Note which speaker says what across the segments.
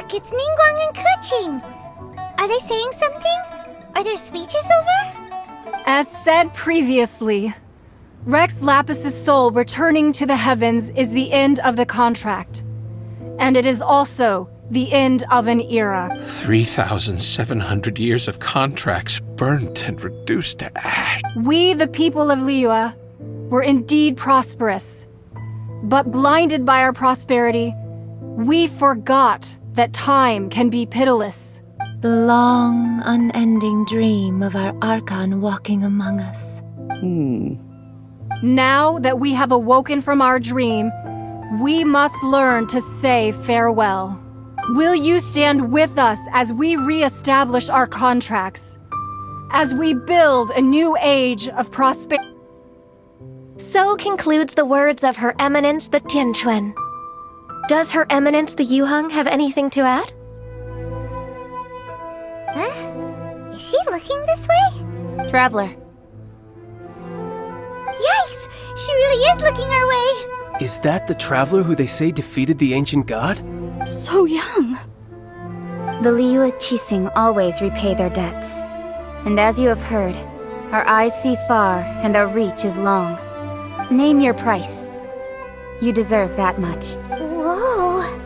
Speaker 1: Look, it's Ningguang and Keqing. Are they saying something? Are their speeches over?
Speaker 2: As said previously, Rex Lapis's soul returning to the heavens is the end of the contract. And it is also the end of an era.
Speaker 3: 3,700 years of contracts burnt and reduced to ash.
Speaker 2: We, the people of Liyue, were indeed prosperous. But blinded by our prosperity, we forgot that time can be pitiless.
Speaker 4: The long, unending dream of our Archon walking among us.
Speaker 2: Now that we have awoken from our dream, we must learn to say farewell. Will you stand with us as we re-establish our contracts? As we build a new age of prosperity?
Speaker 5: So concludes the words of Her Eminence the Tianquan. Does Her Eminence the Yuheng have anything to add?
Speaker 1: Huh? Is she looking this way?
Speaker 5: Traveler.
Speaker 1: Yikes! She really is looking our way!
Speaker 6: Is that the traveler who they say defeated the ancient god?
Speaker 7: So young.
Speaker 8: The Liyue Qixing always repay their debts. And as you have heard, our eyes see far and our reach is long. Name your price. You deserve that much.
Speaker 1: Whoa!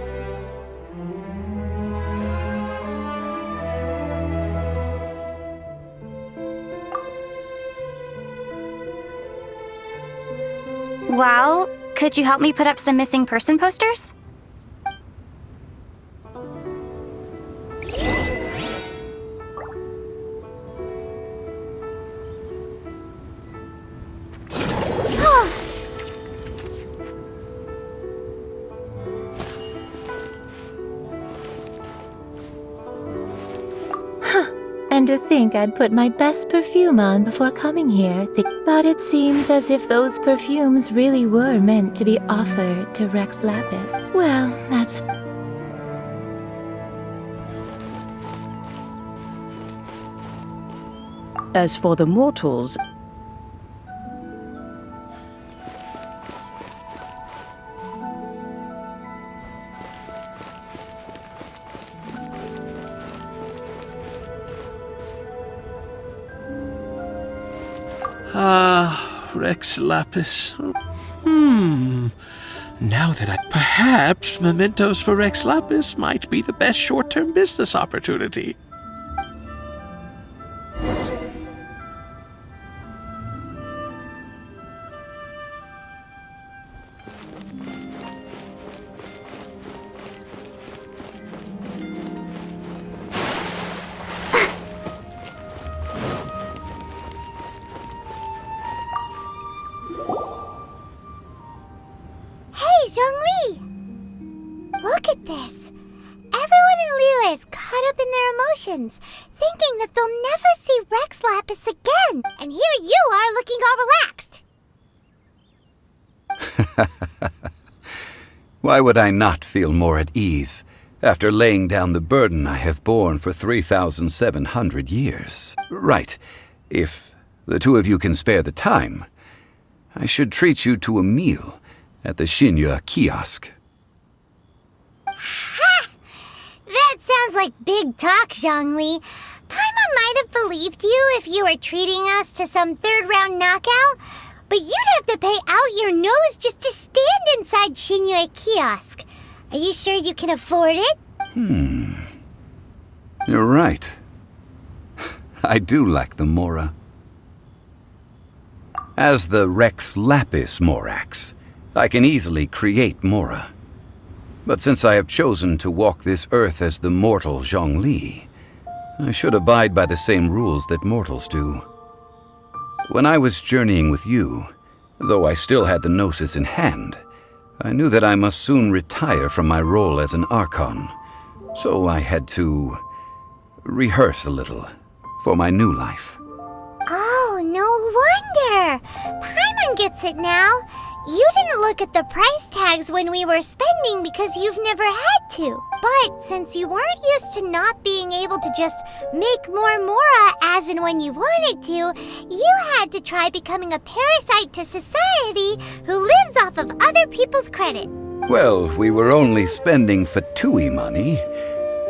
Speaker 7: Well, could you help me put up some missing person posters?
Speaker 4: And to think I'd put my best perfume on before coming here. But it seems as if those perfumes really were meant to be offered to Rex Lapis. Well, that's...
Speaker 9: As for the mortals...
Speaker 3: Rex Lapis. Now that perhaps mementos for Rex Lapis might be the best short-term business opportunity.
Speaker 1: Look at this! Everyone in Liyue is caught up in their emotions, thinking that they'll never see Rex Lapis again. And here you are looking all relaxed.
Speaker 10: Why would I not feel more at ease after laying down the burden I have borne for 3,700 years? Right. If the two of you can spare the time, I should treat you to a meal at the Xinyue kiosk.
Speaker 1: Ha! That sounds like big talk, Zhongli. Paimon might have believed you if you were treating us to some third-round knockout, but you'd have to pay out your nose just to stand inside Xinyue kiosk. Are you sure you can afford it?
Speaker 10: You're right. I do lack the Mora. As the Rex Lapis Morax, I can easily create Mora. But since I have chosen to walk this earth as the mortal Zhongli, I should abide by the same rules that mortals do. When I was journeying with you, though I still had the Gnosis in hand, I knew that I must soon retire from my role as an Archon, so I had to rehearse a little for my new life.
Speaker 1: Oh, no wonder! Paimon gets it now. You didn't look at the price tags when we were spending because you've never had to. But since you weren't used to not being able to just make more Mora as and when you wanted to, you had to try becoming a parasite to society who lives off of other people's credit.
Speaker 10: Well, we were only spending Fatui money,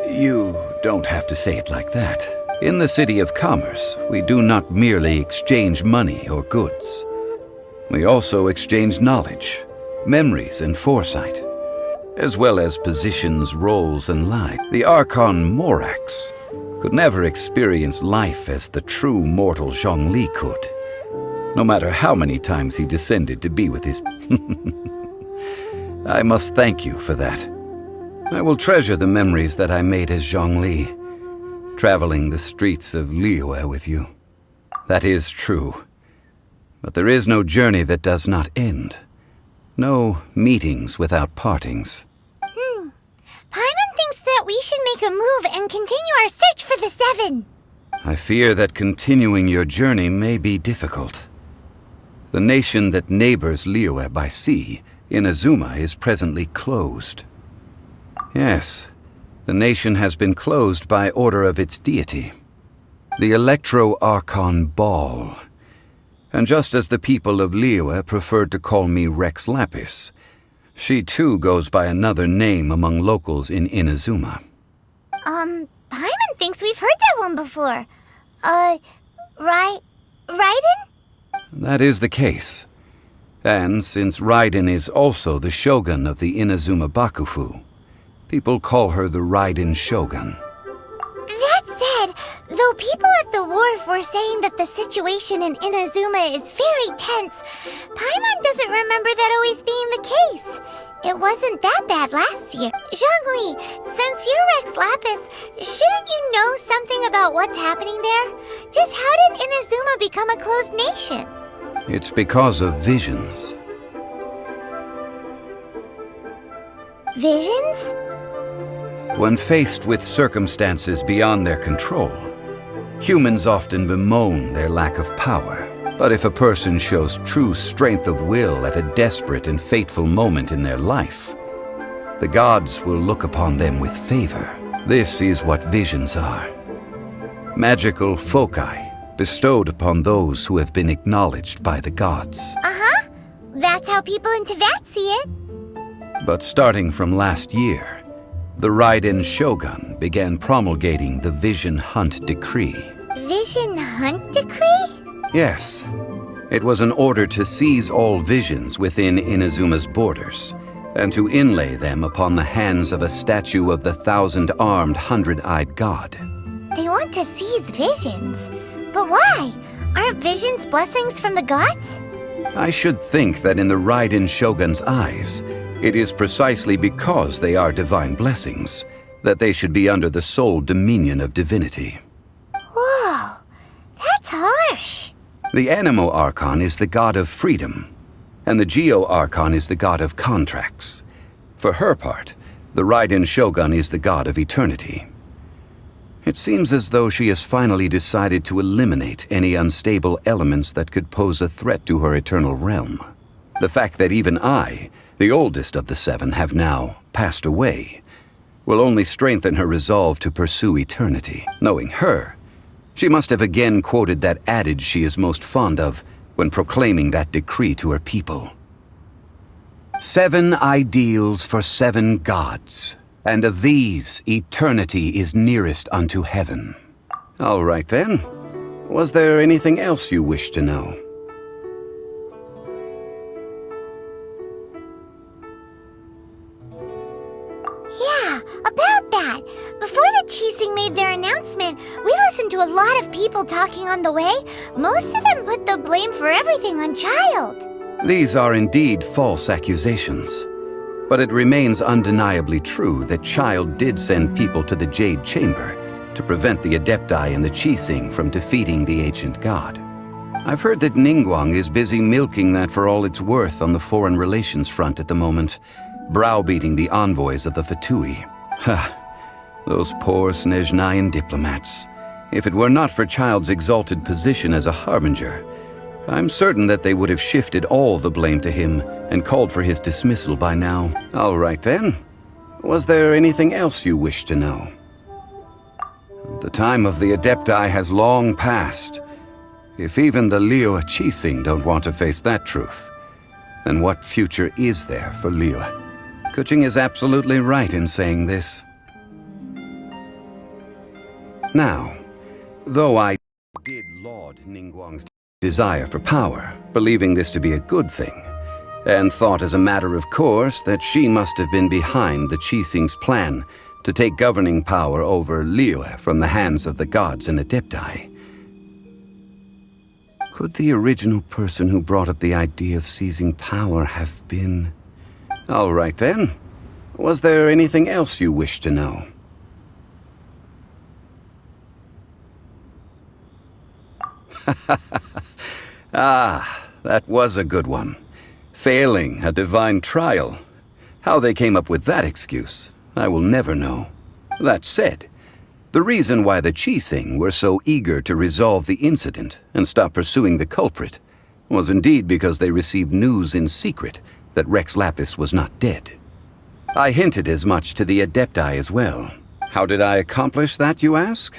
Speaker 10: You don't have to say it like that. In the City of Commerce, we do not merely exchange money or goods. We also exchange knowledge, memories, and foresight, as well as positions, roles, and lives. The Archon Morax could never experience life as the true mortal Zhongli could, no matter how many times he descended to be with his... I must thank you for that. I will treasure the memories that I made as Zhongli, traveling the streets of Liyue with you. That is true. But there is no journey that does not end. No meetings without partings.
Speaker 1: Paimon thinks that we should make a move and continue our search for the Seven.
Speaker 10: I fear that continuing your journey may be difficult. The nation that neighbors Liyue by sea, Inazuma, is presently closed. Yes, the nation has been closed by order of its deity, the Electro-Archon Ball. And just as the people of Liyue preferred to call me Rex Lapis, she too goes by another name among locals in Inazuma.
Speaker 1: Paimon thinks we've heard that one before. Raiden?
Speaker 10: That is the case. And since Raiden is also the shogun of the Inazuma Bakufu, people call her the Raiden Shogun.
Speaker 1: That said, though people at the wharf were saying that the situation in Inazuma is very tense, Paimon doesn't remember that always being the case. It wasn't that bad last year. Zhongli, since you're Rex Lapis, shouldn't you know something about what's happening there? Just how did Inazuma become a closed nation?
Speaker 10: It's because of visions.
Speaker 1: Visions?
Speaker 10: When faced with circumstances beyond their control, humans often bemoan their lack of power. But if a person shows true strength of will at a desperate and fateful moment in their life, the gods will look upon them with favor. This is what visions are. Magical foci bestowed upon those who have been acknowledged by the gods.
Speaker 1: That's how people in Teyvat see it.
Speaker 10: But starting from last year, the Raiden Shogun began promulgating the Vision Hunt Decree.
Speaker 1: Vision Hunt Decree?
Speaker 10: Yes. It was an order to seize all visions within Inazuma's borders, and to inlay them upon the hands of a statue of the 1,000-armed, 100-eyed god.
Speaker 1: They want to seize visions. But why? Aren't visions blessings from the gods?
Speaker 10: I should think that in the Raiden Shogun's eyes, it is precisely because they are divine blessings that they should be under the sole dominion of divinity.
Speaker 1: Whoa, that's harsh.
Speaker 10: The Animo Archon is the god of freedom, and the Geo Archon is the god of contracts. For her part, the Raiden Shogun is the god of eternity. It seems as though she has finally decided to eliminate any unstable elements that could pose a threat to her eternal realm. The fact that even I, the oldest of the seven, have now passed away, will only strengthen her resolve to pursue eternity. Knowing her, she must have again quoted that adage she is most fond of when proclaiming that decree to her people. 7 ideals for 7 gods, and of these, eternity is nearest unto heaven. All right then. Was there anything else you wish to know?
Speaker 1: Yeah, about that. Before the Qixing made their announcement, we listened to a lot of people talking on the way. Most of them put the blame for everything on Child.
Speaker 10: These are indeed false accusations. But it remains undeniably true that Child did send people to the Jade Chamber to prevent the Adepti and the Qixing from defeating the ancient god. I've heard that Ningguang is busy milking that for all it's worth on the foreign relations front at the moment, browbeating the envoys of the Fatui. Ha! Those poor Snezhnayan diplomats. If it were not for Child's exalted position as a harbinger, I'm certain that they would have shifted all the blame to him and called for his dismissal by now. All right then. Was there anything else you wish to know? The time of the Adepti has long passed. If even the Liyue Qixing don't want to face that truth, then what future is there for Liyue? Kuching is absolutely right in saying this. Now, though I did laud Ningguang's desire for power, believing this to be a good thing, and thought as a matter of course that she must have been behind the Qixing's plan to take governing power over Liyue from the hands of the gods and Adepti. Could the original person who brought up the idea of seizing power have been... All right then. Was there anything else you wish to know? Ah, that was a good one. Failing a divine trial. How they came up with that excuse, I will never know. That said, the reason why the Qixing were so eager to resolve the incident and stop pursuing the culprit was indeed because they received news in secret that Rex Lapis was not dead. I hinted as much to the Adepti as well. How did I accomplish that, you ask?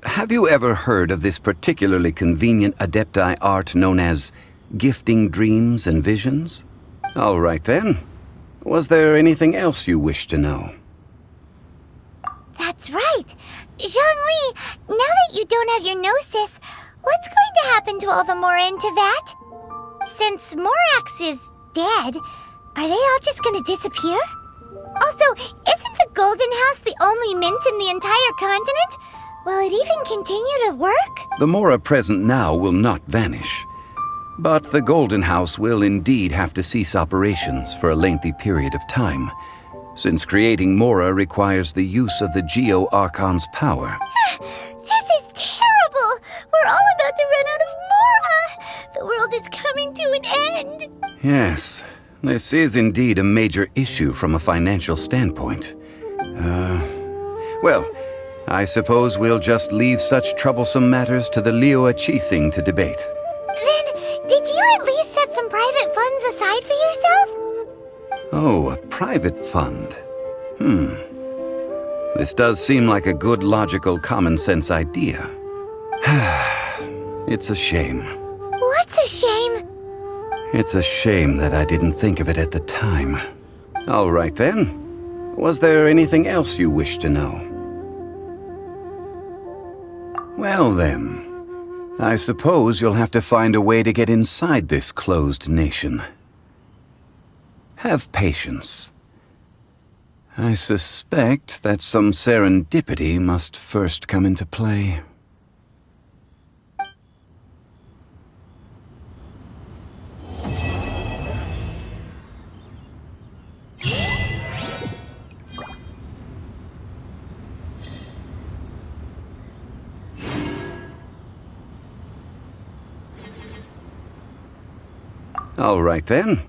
Speaker 10: Have you ever heard of this particularly convenient Adepti art known as gifting dreams and visions? All right then. Was there anything else you wish to know?
Speaker 1: That's right. Zhongli, now that you don't have your gnosis, what's going to happen to all the Mora in Teyvat? Since Morax is dead, are they all just going to disappear? Also, isn't the Golden House the only mint in the entire continent? Will it even continue to work?
Speaker 10: The Mora present now will not vanish. But the Golden House will indeed have to cease operations for a lengthy period of time, since creating Mora requires the use of the Geo-Archon's power.
Speaker 1: This is terrible! We're all about to run out of Mora! The world is coming to an end!
Speaker 10: Yes, this is indeed a major issue from a financial standpoint. Well, I suppose we'll just leave such troublesome matters to the Liyue Qixing to debate.
Speaker 1: Then, did you at least set some private funds aside for yourself?
Speaker 10: Oh, a private fund. This does seem like a good, logical, common-sense idea. It's a shame.
Speaker 1: What's a shame?
Speaker 10: It's a shame that I didn't think of it at the time. All right then. Was there anything else you wish to know? Well then, I suppose you'll have to find a way to get inside this closed nation. Have patience. I suspect that some serendipity must first come into play. All right then.